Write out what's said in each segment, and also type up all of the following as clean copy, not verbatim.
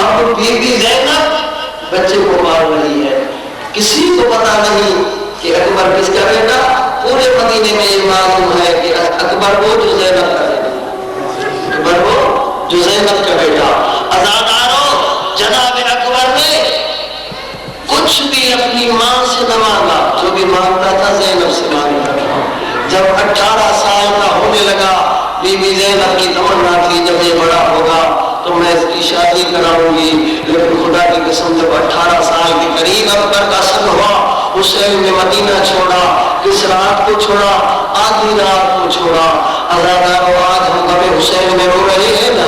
اب be be زینب بچے کو مار رہی ہے، کسی کو پتا نہیں کہ اکبر کس کا بیٹا، پورے مدینے میں یہ معلوم ہے کہ اکبر وہ جو زینب کا بیٹا، اکبر وہ جو زینب کا بیٹا۔ عزاداروں، جناب اکبر نے کچھ بھی اپنی ماں سے نہ مانگا، جو بھی مانگتا تھا زینب سے مانگتا تھا۔ جب 18 سال کا ہونے لگا، بی بی زینب کی تمنا تھی جب یہ بڑا ہوگا تو میں اس کی شادی کراؤں گی، لیکن خدا کی قسم جب 18 سال کے قریب اکبر کا سن ہوا، حسین نے مدینہ چھوڑا، کس رات کو چھوڑا، آدھی رات کو چھوڑا۔ عزاداروں، آج ہم غم حسین میں رو رہے ہیں نا،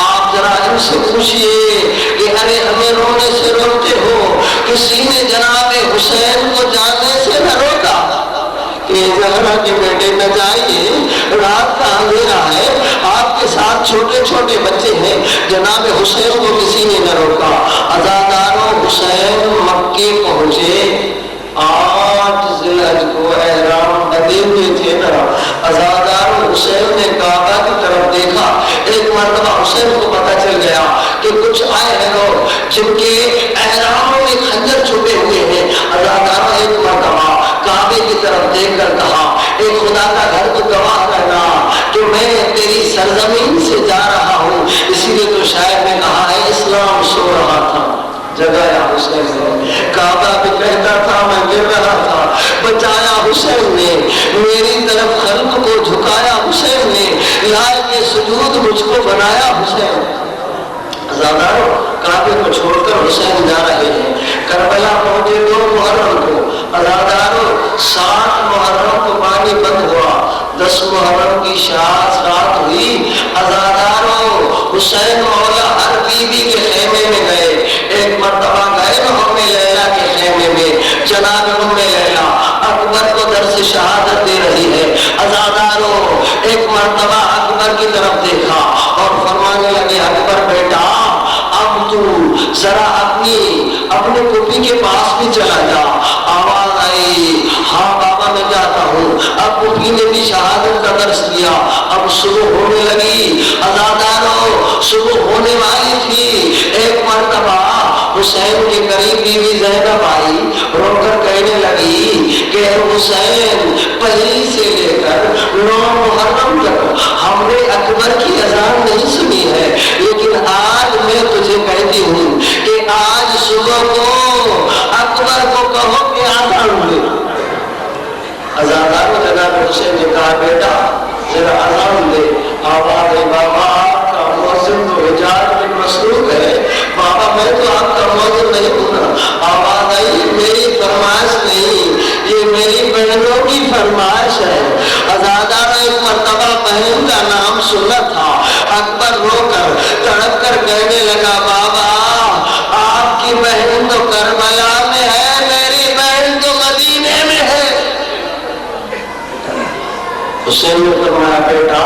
آپ ذرا ان سے پوچھئے کہ ارے ہمیں رونے سے روتے ہو، کسی نے جناب حسین کو جانے سے نہ روکا کہ زہرا کے بیٹے نہ جائیے، رات کا اندھیرا ہے، آپ کے ساتھ چھوٹے چھوٹے بچے ہیں، جناب حسین کو کسی نے نہ روکا۔ عزاداروں، حسین مکے پہنچے، 8 ذی الحج کو احرام بدے ہوئے تھے نا۔ عزاداروں، حسین نے کعبہ کی طرف دیکھا، ایک مرتبہ حسین کو پتہ چل گیا کہ کچھ آئے ہیں لوگ جن کے احراموں میں خنجر چھپے ہوئے ہیں۔ عزاداروں، ایک مرتبہ کعبے کی طرف دیکھ کر کہا، اے خدا کا گھر تو گواہ کرنا کہ میں تیری سرزمین سے جا رہا ہوں، اسی لیے تو شاعر نے کہا ہے اسلام سو رہا تھا جگایا حسین نے، کعبہ بھی کہتا تھا میں گر رہا تھا، بچایا حسین نے، میری طرف خلق کو جھکایا حسین نے، لائے کے سجود مجھ کو بنایا حسین۔ عزاداروں، کعبے کو چھوڑ کر حسین جا رہے ہیں، کربلا پہنچے 2 محرم کو۔ عزاداروں، 7 محرم کو پانی بند ہوا، 10 محرم کی شاد رات ہوئی۔ عزاداروں، حسین مولا ہر بیوی کے خیمے میں گئے، ایک مرتبہ گئے ام لیلا کے خیمے میں، جناب ام لیلا اکبر کو درس شہادت دے رہی ہے۔ عزاداروں، ایک مرتبہ اکبر کی طرف دیکھا اور فرمانے لگے، اکبر بیٹا اب تو ذرا اپنے پھوپھی کے پاس بھی چلا جا۔ آواز آئی، ہاں بابا میں جاتا ہوں۔ اب پھوپھی نے بھی شہادت کا درس دیا، اب صبح ہونے لگی۔ عزاداروں، صبح ہونے والی تھی، ایک مرتبہ حسین کے قریب بی بی زینب آئی، رو کر کہنے لگی کہ حسین، پہلی سے لے کر 9 محرم تک ہم نے اکبر کی اذان نہیں سنی ہے، لیکن آج میں تجھے کہتی ہوں کہ آج صبح کو اکبر کو کہو کہ اذان دے۔ عزاداروں، جناب حسین نے کہا بیٹا ذرا اذان دے۔ آواز ہے، بابا آپ کا مؤذن تو حجاز میں مصروف ہے، بابا میں تو آپ کا مؤذن نہیں ہوں نا۔ آواز آئی، میری فرمائش نہیں، یہ میری بہنوں کی فرمائش ہے۔ عزاداروں، ایک مرتبہ بہن کا نام سنا تھا، اکبر رو کر تڑپ کر کہنے لگا، بابا آپ کی بہن تو کربلا میں ہے، میری بہن تو مدینے میں ہے۔ حسین نے فرمایا بیٹا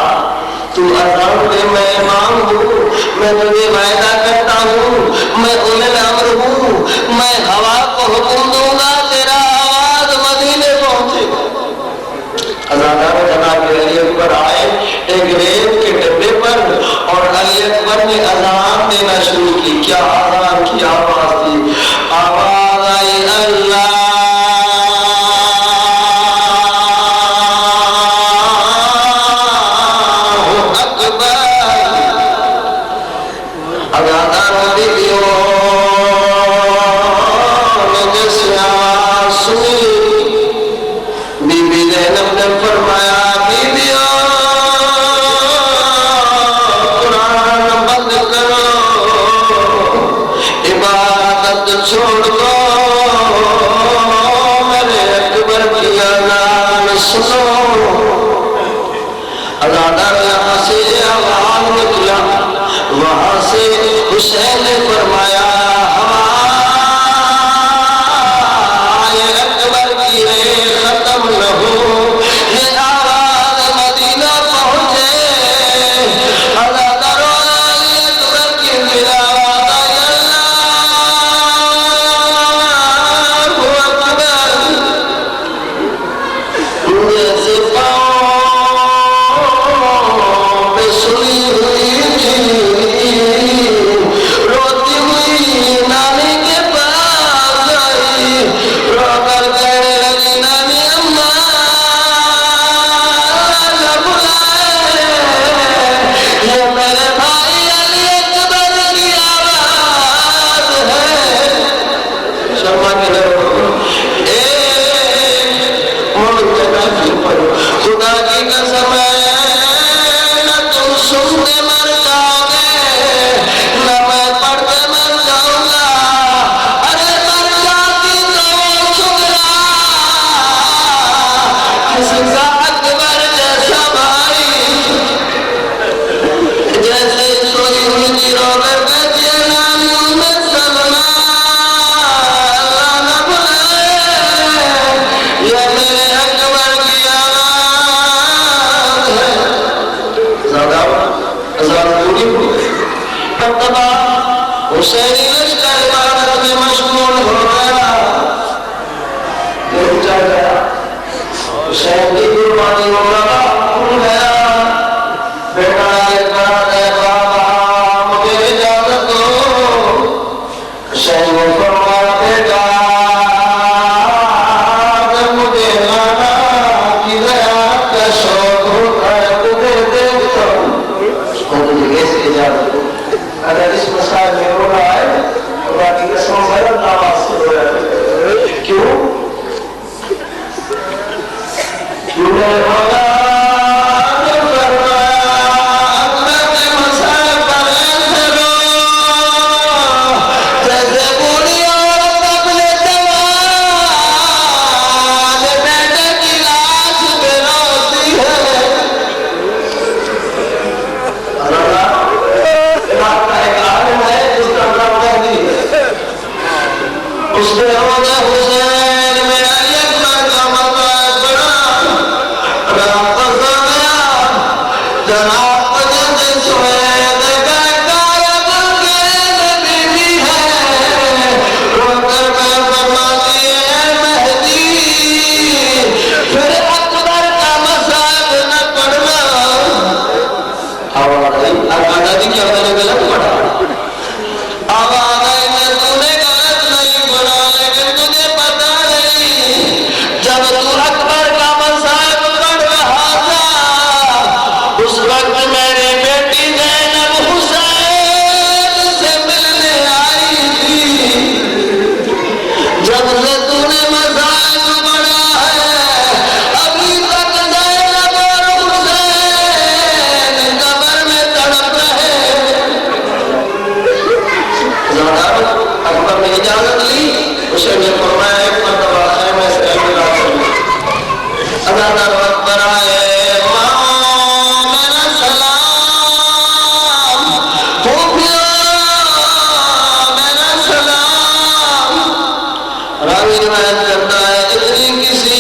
تو اذان دے، میں امام ہوں، میں تجھے وعدہ کرتا ہوں، میں اولل الامر ہوں، میں ہوا کو حکم دوں گا تیرا آواز مدینے پہنچے گا۔ عزاداروں، جناب علی اکبر آئے ایک ریت کے ڈبے پر اور علی اکبر نے اذان دینا شروع کی۔ کیا اذان کی آواز تھی، آواز آئی، اللہ چھوڑ دو میرے اکبر کی اذان سنو۔ عزادار یہاں سے آواز نکلا، وہاں سے حسین نے فرمایا ہمارے اکبر کی ریل ختم نہ ہو، یہ آواز مدینہ پہنچے۔ عزادار اکبر کی تلاوت روتی ہوئی حسینی لشکر عبادت میں مشغول ہو گیا، دل چڑھ گیا، حسین کی قربانی ہو رہا بھول گیا، بیٹا ایک بڑا ہے بابا مجھے اجازت دو۔ حسین نے فرمایا بیٹا اگر مجھے نانا کی زیارت کا شوق ہوتا ہے تجھے دیکھتا ہوں، اس کو مجھے کیسے اجازت دو؟ اگر اس مسائل میں ہو رہا ہے تو باقی قسم غلط آواز سے ہو رہا ہے، کیوں؟ کیوں نے بولا اس نے ہوگا حسین میرا اکبر کا مقام بڑا رات گیا جناب قدر سوید کا قائد کے نبی ہے، رو کر میں فرماتی ہے مہدی پھر اکبر کا مذہب نہ پڑھنا۔ آواز آئی آگاہ دی کیا میں نے غلط پڑھا، آواز آئی میں تو نے غلط نہیں پڑھا، لیکن تجھے پتا نہیں جب تو اکبر کا مذہب پڑھ رہا تھا اس وقت میری بیٹی زینب حسین سے ملنے آئی تھی، جب سے تو نے مذہب پڑھا ہے ابھی تک زینب اور حسین قبر میں تڑپ رہے ہیں۔ اکبر نے اجازت لی، حسین نے فرمایا ایک مرتبہ خیمے سے احترام کرو، ادادار اکبر آئے ماں میرا سلام، پھوپھیو میرا سلام۔ راوی روایت کرتا ہے اتنی کسی